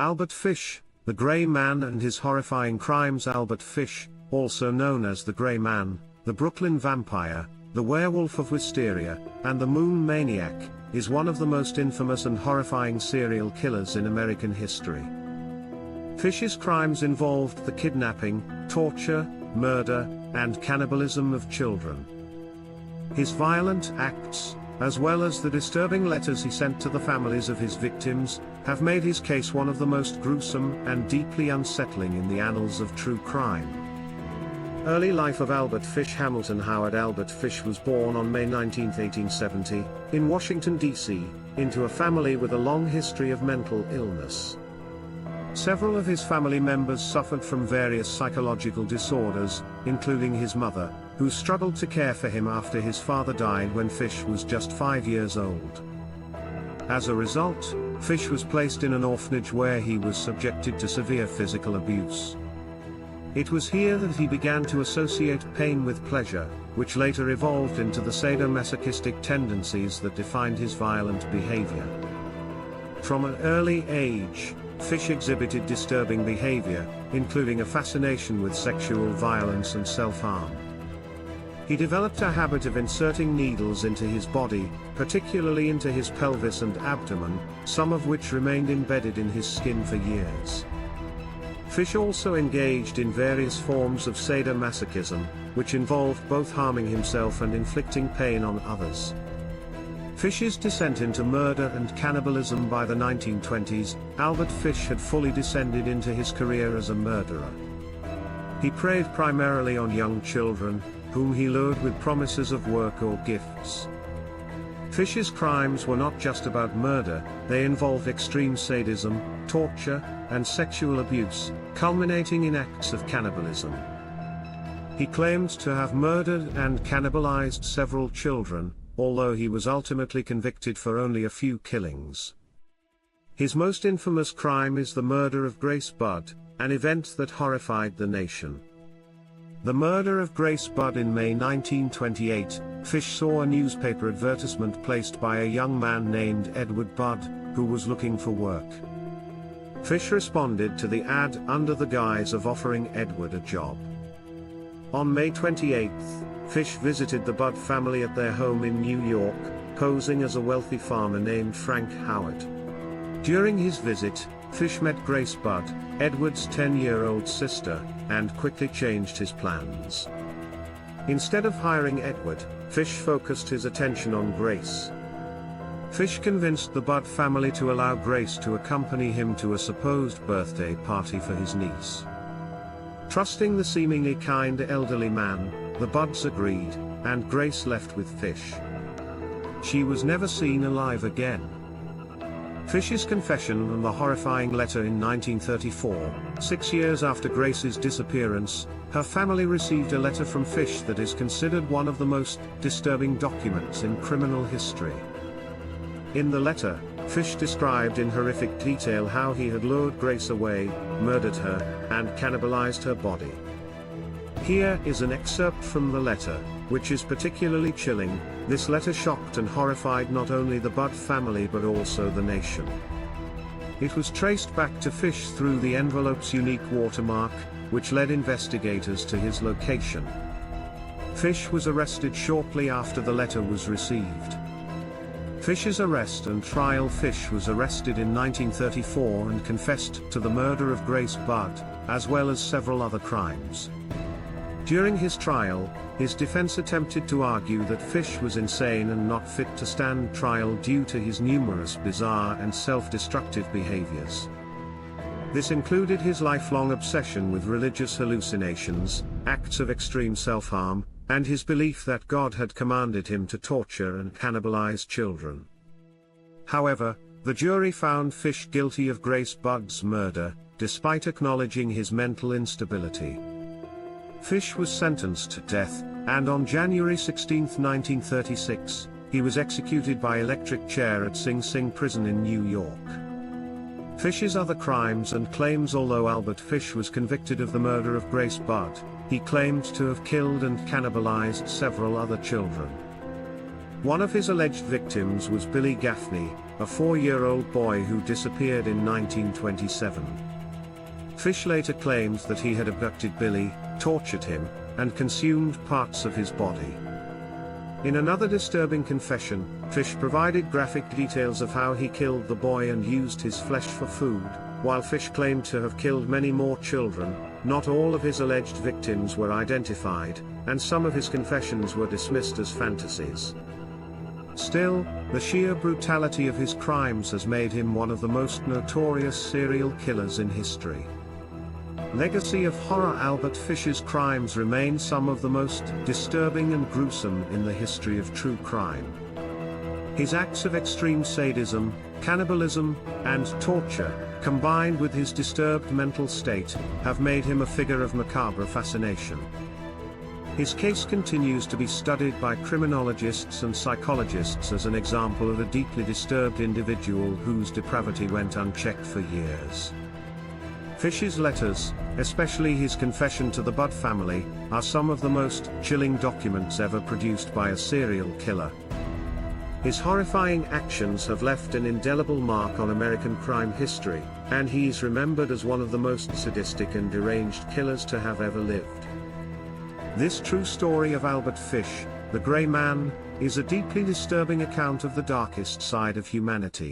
Albert Fish, the Grey Man and His Horrifying Crimes. Albert Fish, also known as the Grey Man, the Brooklyn Vampire, the Werewolf of Wisteria, and the Moon Maniac, is one of the most infamous and horrifying serial killers in American history. Fish's crimes involved the kidnapping, torture, murder, and cannibalism of children. His violent acts, as well as the disturbing letters he sent to the families of his victims, have made his case one of the most gruesome and deeply unsettling in the annals of true crime. Early life of Albert Fish. Hamilton Howard Albert Fish was born on May 19, 1870, in Washington, D.C., into a family with a long history of mental illness. Several of his family members suffered from various psychological disorders, including his mother, who struggled to care for him after his father died when Fish was just 5 years old. As a result, Fish was placed in an orphanage where he was subjected to severe physical abuse. It was here that he began to associate pain with pleasure, which later evolved into the sadomasochistic tendencies that defined his violent behavior. From an early age, Fish exhibited disturbing behavior, including a fascination with sexual violence and self-harm. He developed a habit of inserting needles into his body, particularly into his pelvis and abdomen, some of which remained embedded in his skin for years. Fish also engaged in various forms of sadomasochism, which involved both harming himself and inflicting pain on others. Fish's descent into murder and cannibalism. By the 1920s, Albert Fish had fully descended into his career as a murderer. He preyed primarily on young children, whom he lured with promises of work or gifts. Fish's crimes were not just about murder, they involved extreme sadism, torture, and sexual abuse, culminating in acts of cannibalism. He claimed to have murdered and cannibalized several children, although he was ultimately convicted for only a few killings. His most infamous crime is the murder of Grace Budd, an event that horrified the nation. The murder of Grace Budd in May 1928, Fish saw a newspaper advertisement placed by a young man named Edward Budd, who was looking for work. Fish responded to the ad under the guise of offering Edward a job. On May 28, Fish visited the Budd family at their home in New York, posing as a wealthy farmer named Frank Howard. During his visit, Fish met Grace Budd, Edward's 10-year-old sister, and quickly changed his plans. Instead of hiring Edward, Fish focused his attention on Grace. Fish convinced the Budd family to allow Grace to accompany him to a supposed birthday party for his niece. Trusting the seemingly kind elderly man, the Budds agreed, and Grace left with Fish. She was never seen alive again. Fish's confession and the horrifying letter in 1934, 6 years after Grace's disappearance, her family received a letter from Fish that is considered one of the most disturbing documents in criminal history. In the letter, Fish described in horrific detail how he had lured Grace away, murdered her, and cannibalized her body. Here is an excerpt from the letter, which is particularly chilling. This letter shocked and horrified not only the Budd family but also the nation. It was traced back to Fish through the envelope's unique watermark, which led investigators to his location. Fish was arrested shortly after the letter was received. Fish's arrest and trial. Fish was arrested in 1934 and confessed to the murder of Grace Budd, as well as several other crimes. During his trial, his defense attempted to argue that Fish was insane and not fit to stand trial due to his numerous bizarre and self-destructive behaviors. This included his lifelong obsession with religious hallucinations, acts of extreme self-harm, and his belief that God had commanded him to torture and cannibalize children. However, the jury found Fish guilty of Grace Budd's murder, despite acknowledging his mental instability. Fish was sentenced to death, and on January 16, 1936, he was executed by electric chair at Sing Sing Prison in New York. Fish's other crimes and claims. Although Albert Fish was convicted of the murder of Grace Budd, he claimed to have killed and cannibalized several other children. One of his alleged victims was Billy Gaffney, a 4-year-old boy who disappeared in 1927. Fish later claimed that he had abducted Billy, tortured him, and consumed parts of his body. In another disturbing confession, Fish provided graphic details of how he killed the boy and used his flesh for food. While Fish claimed to have killed many more children, not all of his alleged victims were identified, and some of his confessions were dismissed as fantasies. Still, the sheer brutality of his crimes has made him one of the most notorious serial killers in history. Legacy of horror. Albert Fish's crimes remain some of the most disturbing and gruesome in the history of true crime. His acts of extreme sadism, cannibalism, and torture, combined with his disturbed mental state, have made him a figure of macabre fascination. His case continues to be studied by criminologists and psychologists as an example of a deeply disturbed individual whose depravity went unchecked for years. Fish's letters, especially his confession to the Budd family, are some of the most chilling documents ever produced by a serial killer. His horrifying actions have left an indelible mark on American crime history, and he is remembered as one of the most sadistic and deranged killers to have ever lived. This true story of Albert Fish, the Gray Man, is a deeply disturbing account of the darkest side of humanity.